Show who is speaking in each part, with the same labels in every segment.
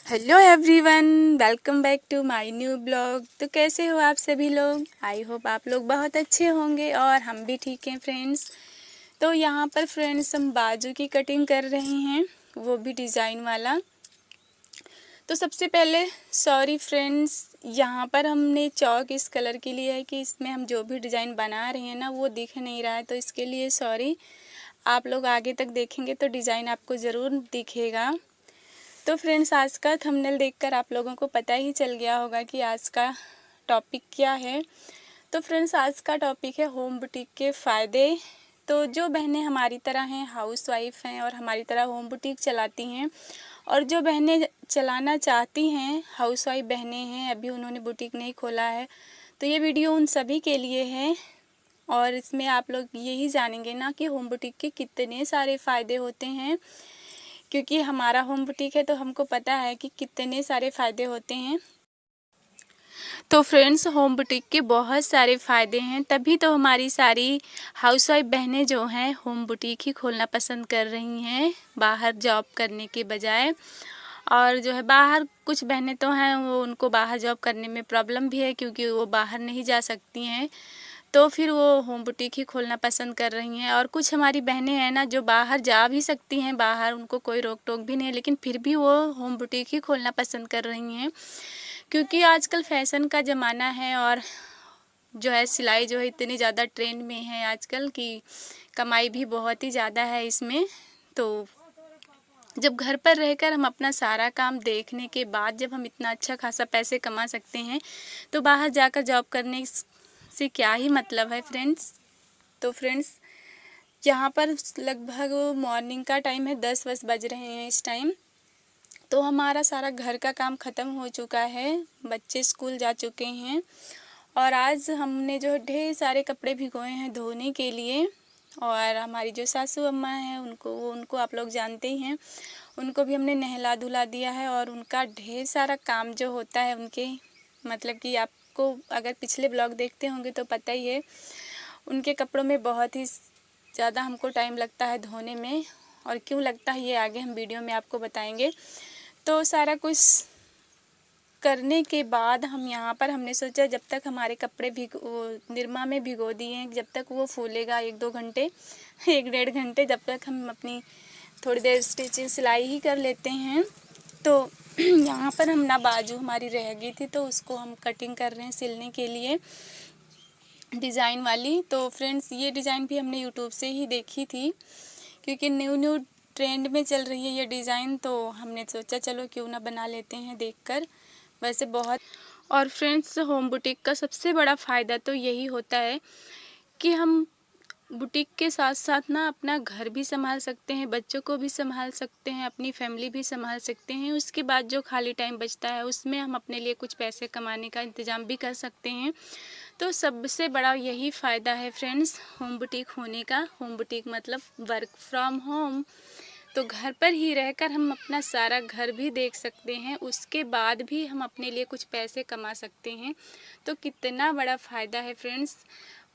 Speaker 1: Hello everyone, welcome back to my new blog. तो कैसे हो आप सभी लोग? आई होप आप लोग बहुत अच्छे होंगे और हम भी ठीक हैं फ्रेंड्स। तो यहाँ पर फ्रेंड्स हम बाजू की कटिंग कर रहे हैं, वो भी डिज़ाइन वाला। तो सबसे पहले सॉरी फ्रेंड्स, यहाँ पर हमने चौक इस कलर के लिए है कि इसमें हम जो भी डिज़ाइन बना रहे हैं ना वो दिख नहीं रहा है, तो इसके लिए सॉरी। आप लोग आगे तक देखेंगे तो डिज़ाइन आपको ज़रूर दिखेगा। तो फ्रेंड्स, आज का थंबनेल देखकर आप लोगों को पता ही चल गया होगा कि आज का टॉपिक क्या है। तो फ्रेंड्स, आज का टॉपिक है होम बुटीक के फ़ायदे। तो जो बहनें हमारी तरह हैं, हाउसवाइफ हैं और हमारी तरह होम बुटीक चलाती हैं, और जो बहनें चलाना चाहती हैं, हाउसवाइफ बहनें हैं, अभी उन्होंने बुटीक नहीं खोला है, तो ये वीडियो उन सभी के लिए है। और इसमें आप लोग यही जानेंगे ना कि होम बुटीक के कितने सारे फ़ायदे होते हैं, क्योंकि हमारा होम बुटीक है तो हमको पता है कि कितने सारे फ़ायदे होते हैं। तो फ्रेंड्स, होम बुटीक के बहुत सारे फ़ायदे हैं, तभी तो हमारी सारी हाउसवाइफ बहनें जो हैं होम बुटीक ही खोलना पसंद कर रही हैं बाहर जॉब करने के बजाय। और जो है बाहर कुछ बहनें तो हैं वो उनको बाहर जॉब करने में प्रॉब्लम भी है, क्योंकि वो बाहर नहीं जा सकती हैं, तो फिर वो होम बुटीक ही खोलना पसंद कर रही हैं। और कुछ हमारी बहनें हैं ना जो बाहर जा भी सकती हैं, बाहर उनको कोई रोक टोक भी नहीं है, लेकिन फिर भी वो होम बुटीक ही खोलना पसंद कर रही हैं, क्योंकि आजकल फैशन का ज़माना है और जो है सिलाई जो है इतनी ज़्यादा ट्रेंड में है आजकल की कमाई भी बहुत ही ज़्यादा है इसमें। तो जब घर पर रहकर हम अपना सारा काम देखने के बाद जब हम इतना अच्छा खासा पैसे कमा सकते हैं, तो बाहर जाकर जॉब करने से क्या ही मतलब है फ्रेंड्स। तो फ्रेंड्स, यहाँ पर लगभग मॉर्निंग का टाइम है, 10 बज रहे हैं इस टाइम। तो हमारा सारा घर का काम ख़त्म हो चुका है, बच्चे स्कूल जा चुके हैं, और आज हमने जो ढेर सारे कपड़े भिगोए हैं धोने के लिए। और हमारी जो सासू अम्मा हैं उनको आप लोग जानते ही हैं, उनको भी हमने नहला धुला दिया है। और उनका ढेर सारा काम जो होता है उनके, मतलब कि आपको अगर पिछले ब्लॉग देखते होंगे तो पता ही है, उनके कपड़ों में बहुत ही ज़्यादा हमको टाइम लगता है धोने में। और क्यों लगता है ये आगे हम वीडियो में आपको बताएंगे। तो सारा कुछ करने के बाद हम यहाँ पर हमने सोचा जब तक हमारे कपड़े निरमा में भिगो दिए हैं, जब तक वो फूलेगा 1-2 घंटे 1-1.5 घंटे, जब तक हम अपनी थोड़ी देर स्टिचिंग सिलाई ही कर लेते हैं। तो यहाँ पर हम ना बाजू हमारी रह गई थी तो उसको हम कटिंग कर रहे हैं सिलने के लिए डिज़ाइन वाली। तो फ्रेंड्स, ये डिज़ाइन भी हमने यूट्यूब से ही देखी थी, क्योंकि न्यू ट्रेंड में चल रही है ये डिज़ाइन, तो हमने सोचा चलो क्यों ना बना लेते हैं देखकर। वैसे बहुत। और फ्रेंड्स, होम बुटीक का सबसे बड़ा फ़ायदा तो यही होता है कि हम बुटीक के साथ साथ ना अपना घर भी संभाल सकते हैं, बच्चों को भी संभाल सकते हैं, अपनी फैमिली भी संभाल सकते हैं। उसके बाद जो खाली टाइम बचता है उसमें हम अपने लिए कुछ पैसे कमाने का इंतज़ाम भी कर सकते हैं। तो सबसे बड़ा यही फ़ायदा है फ्रेंड्स होम बुटीक होने का। होम बुटीक मतलब वर्क फ्रॉम होम। तो घर पर ही रहकर हम अपना सारा घर भी देख सकते हैं, उसके बाद भी हम अपने लिए कुछ पैसे कमा सकते हैं। तो कितना बड़ा फ़ायदा है फ्रेंड्स।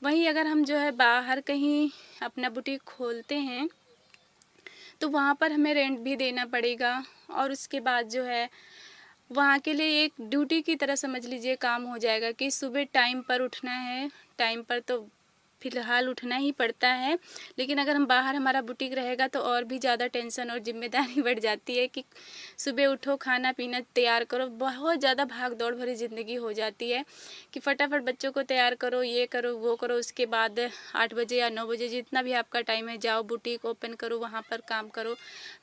Speaker 1: वहीं अगर हम जो है बाहर कहीं अपना बुटीक खोलते हैं तो वहाँ पर हमें रेंट भी देना पड़ेगा, और उसके बाद जो है वहाँ के लिए एक ड्यूटी की तरह समझ लीजिए काम हो जाएगा कि सुबह टाइम पर उठना है। टाइम पर तो फ़िलहाल उठना ही पड़ता है, लेकिन अगर हम बाहर हमारा बुटीक रहेगा तो और भी ज़्यादा टेंशन और जिम्मेदारी बढ़ जाती है कि सुबह उठो, खाना पीना तैयार करो, बहुत ज़्यादा भाग दौड़ भरी ज़िंदगी हो जाती है कि फटाफट बच्चों को तैयार करो, ये करो वो करो। उसके बाद 8 बजे या 9 बजे जितना भी आपका टाइम है जाओ बुटीक ओपन करो, वहाँ पर काम करो,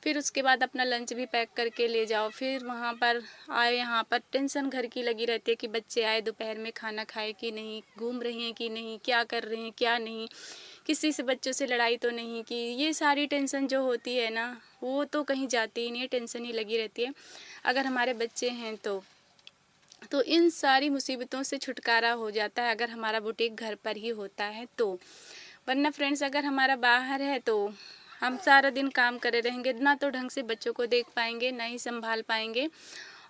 Speaker 1: फिर उसके बाद अपना लंच भी पैक करके ले जाओ, फिर वहाँ पर आए, यहाँ पर टेंशन घर की लगी रहती है कि बच्चे आए दोपहर में खाना खाए कि नहीं, घूम रही हैं कि नहीं, क्या कर रहे हैं क्या नहीं, किसी से बच्चों से लड़ाई तो नहीं की। ये सारी टेंशन जो होती है ना वो तो कहीं जाती ही नहीं है, टेंशन ही लगी रहती है। अगर हमारे बच्चे हैं तो इन सारी मुसीबतों से छुटकारा हो जाता है अगर हमारा बुटीक घर पर ही होता है तो। वरना फ्रेंड्स, अगर हमारा बाहर है तो हम सारा दिन काम करे रहेंगे, ना तो ढंग से बच्चों को देख पाएंगे, ना ही संभाल पाएंगे,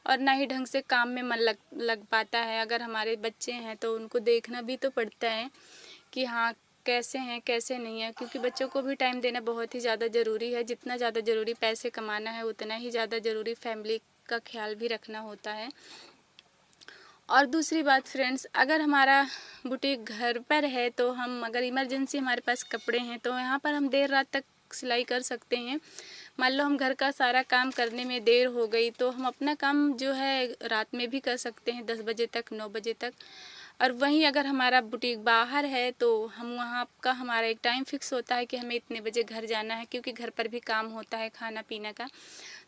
Speaker 1: और ना ही ढंग से काम में मन लग पाता है। अगर हमारे बच्चे हैं तो उनको देखना भी तो पड़ता है कि हाँ कैसे हैं कैसे नहीं है, क्योंकि बच्चों को भी टाइम देना बहुत ही ज़्यादा ज़रूरी है। जितना ज़्यादा ज़रूरी पैसे कमाना है उतना ही ज़्यादा ज़रूरी फैमिली का ख्याल भी रखना होता है। और दूसरी बात फ्रेंड्स, अगर हमारा बुटीक घर पर है तो हम अगर इमरजेंसी हमारे पास कपड़े हैं तो यहाँ पर हम देर रात तक सिलाई कर सकते हैं। मान लो हम घर का सारा काम करने में देर हो गई तो हम अपना काम जो है रात में भी कर सकते हैं, 10 बजे तक, 9 बजे तक। और वहीं अगर हमारा बुटीक बाहर है तो हम वहाँ का हमारा एक टाइम फिक्स होता है कि हमें इतने बजे घर जाना है, क्योंकि घर पर भी काम होता है खाना पीना का।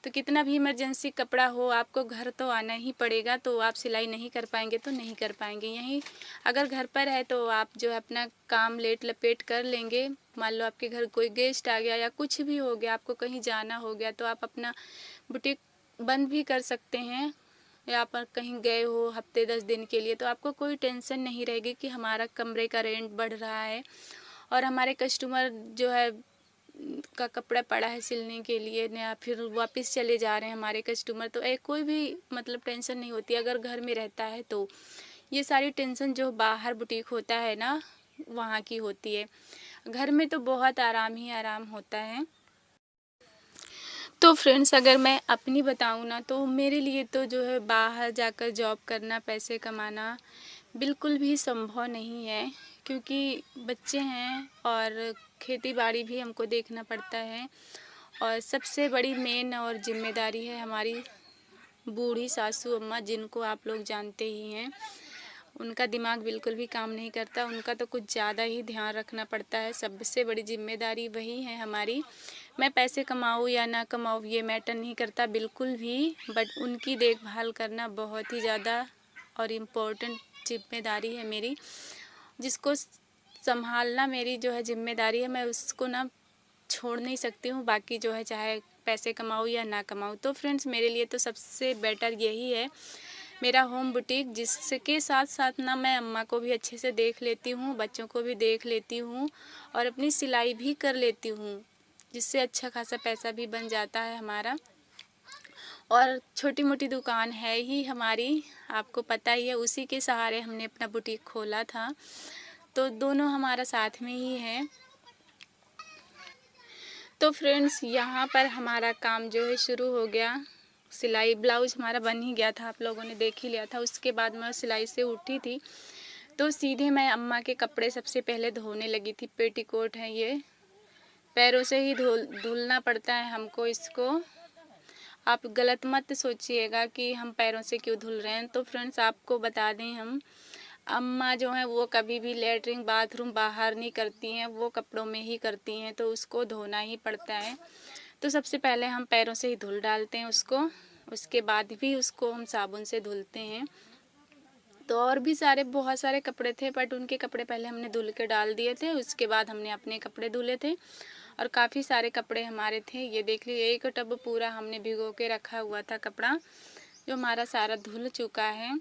Speaker 1: तो कितना भी इमरजेंसी कपड़ा हो, आपको घर तो आना ही पड़ेगा। तो आप सिलाई नहीं कर पाएंगे तो नहीं कर पाएंगे। यहीं अगर घर पर है तो आप जो है अपना काम लेट लपेट कर लेंगे। मान लो आपके घर कोई गेस्ट आ गया या कुछ भी हो गया, आपको कहीं जाना हो गया, तो आप अपना बुटीक बंद भी कर सकते हैं। या आप कहीं गए हो हफ्ते 10 दिन के लिए, तो आपको कोई टेंशन नहीं रहेगी कि हमारा कमरे का रेंट बढ़ रहा है और हमारे कस्टमर जो है का कपड़ा पड़ा है सिलने के लिए या फिर वापस चले जा रहे हैं हमारे कस्टमर। तो कोई भी मतलब टेंशन नहीं होती अगर घर में रहता है तो। ये सारी टेंशन जो बाहर बुटीक होता है ना, वहाँ की होती है। घर में तो बहुत आराम ही आराम होता है। तो फ्रेंड्स, अगर मैं अपनी बताऊँ ना, तो मेरे लिए तो जो है बाहर जाकर जॉब करना, पैसे कमाना बिल्कुल भी संभव नहीं है, क्योंकि बच्चे हैं और खेती बाड़ी भी हमको देखना पड़ता है। और सबसे बड़ी मेन और जिम्मेदारी है हमारी बूढ़ी सासू अम्मा, जिनको आप लोग जानते ही हैं। उनका दिमाग बिल्कुल भी काम नहीं करता, उनका तो कुछ ज़्यादा ही ध्यान रखना पड़ता है। सबसे बड़ी जिम्मेदारी वही है हमारी। मैं पैसे कमाऊँ या ना कमाऊँ ये मैटर नहीं करता बिल्कुल भी, बट उनकी देखभाल करना बहुत ही ज़्यादा और इम्पोर्टेंट जिम्मेदारी है मेरी, जिसको संभालना मेरी जो है जिम्मेदारी है। मैं उसको ना छोड़ नहीं सकती हूँ। बाकी जो है चाहे पैसे कमाऊँ या ना कमाऊँ। तो फ्रेंड्स, मेरे लिए तो सबसे बेटर यही है मेरा होम बुटीक, जिसके साथ साथ ना मैं अम्मा को भी अच्छे से देख लेती हूँ, बच्चों को भी देख लेती हूँ और अपनी सिलाई भी कर लेती हूँ, जिससे अच्छा खासा पैसा भी बन जाता है हमारा। और छोटी मोटी दुकान है ही हमारी, आपको पता ही है, उसी के सहारे हमने अपना बुटीक खोला था। तो दोनों हमारा साथ में ही है। तो फ्रेंड्स, यहाँ पर हमारा काम जो है शुरू हो गया। सिलाई ब्लाउज हमारा बन ही गया था, आप लोगों ने देख ही लिया था। उसके बाद मैं सिलाई से उठी थी तो सीधे मैं अम्मा के कपड़े सबसे पहले धोने लगी थी। पेटीकोट है ये, पैरों से ही धुलना पड़ता है हमको इसको। आप गलत मत सोचिएगा कि हम पैरों से क्यों धुल रहे हैं। तो फ्रेंड्स, आपको बता दें, हम अम्मा जो हैं वो कभी भी लेटरिन बाथरूम बाहर नहीं करती हैं, वो कपड़ों में ही करती हैं, तो उसको धोना ही पड़ता है। तो सबसे पहले हम पैरों से ही धुल डालते हैं उसको, उसके बाद भी उसको हम साबुन से धुलते हैं। तो और भी बहुत सारे कपड़े थे, बट उनके कपड़े पहले हमने धुल के डाल दिए थे, उसके बाद हमने अपने कपड़े धुले थे। और काफ़ी सारे कपड़े हमारे थे, ये देख लीजिए, एक टब पूरा हमने भिगो के रखा हुआ था कपड़ा, जो हमारा सारा धुल चुका है।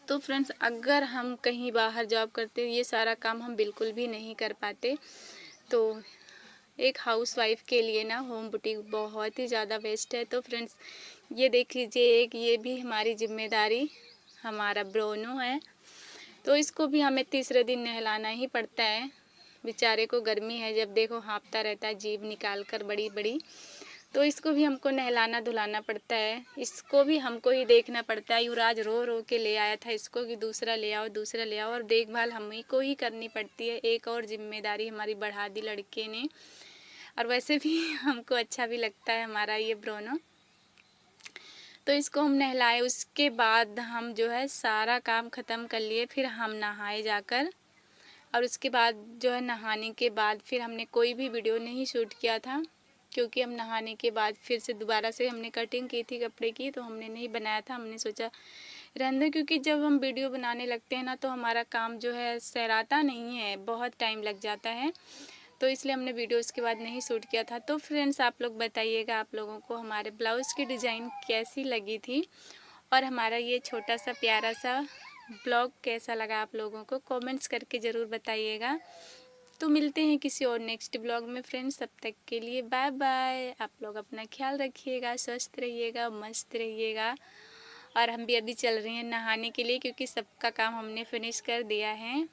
Speaker 1: तो फ्रेंड्स, अगर हम कहीं बाहर जॉब करते ये सारा काम हम बिल्कुल भी नहीं कर पाते। तो एक हाउसवाइफ के लिए ना होम बुटीक बहुत ही ज़्यादा बेस्ट है। तो फ्रेंड्स, ये देख लीजिए, एक ये भी हमारी जिम्मेदारी हमारा ब्रोनो है। तो इसको भी हमें तीसरे दिन नहलाना ही पड़ता है। बेचारे को गर्मी है, जब देखो हाँफता रहता है जीभ निकाल कर बड़ी बड़ी। तो इसको भी हमको नहलाना धुलाना पड़ता है, इसको भी हमको ही देखना पड़ता है। युवराज रो रो के ले आया था इसको कि दूसरा ले आओ, दूसरा ले आओ, और देखभाल हम ही को ही करनी पड़ती है। एक और जिम्मेदारी हमारी बढ़ा दी लड़के ने। और वैसे भी हमको अच्छा भी लगता है हमारा ये ब्रोनो। तो इसको हम नहलाए, उसके बाद हम जो है सारा काम ख़त्म कर लिए, फिर हम नहाए जाकर। और उसके बाद जो है नहाने के बाद फिर हमने कोई भी वीडियो नहीं शूट किया था, क्योंकि हम नहाने के बाद फिर से दोबारा से हमने कटिंग की थी कपड़े की, तो हमने नहीं बनाया था। हमने सोचा रहने दो, क्योंकि जब हम वीडियो बनाने लगते हैं ना तो हमारा काम जो है सहराता नहीं है, बहुत टाइम लग जाता है। तो इसलिए हमने वीडियो उसके बाद नहीं शूट किया था। तो फ्रेंड्स, आप लोग बताइएगा आप लोगों को हमारे ब्लाउज़ की डिज़ाइन कैसी लगी थी, और हमारा ये छोटा सा प्यारा सा ब्लॉग कैसा लगा आप लोगों को, कमेंट्स करके ज़रूर बताइएगा। तो मिलते हैं किसी और नेक्स्ट ब्लॉग में फ्रेंड्स, तब तक के लिए बाय बाय। आप लोग अपना ख्याल रखिएगा, स्वस्थ रहिएगा, मस्त रहिएगा। और हम भी अभी चल रहे हैं नहाने के लिए, क्योंकि सबका काम हमने फिनिश कर दिया है।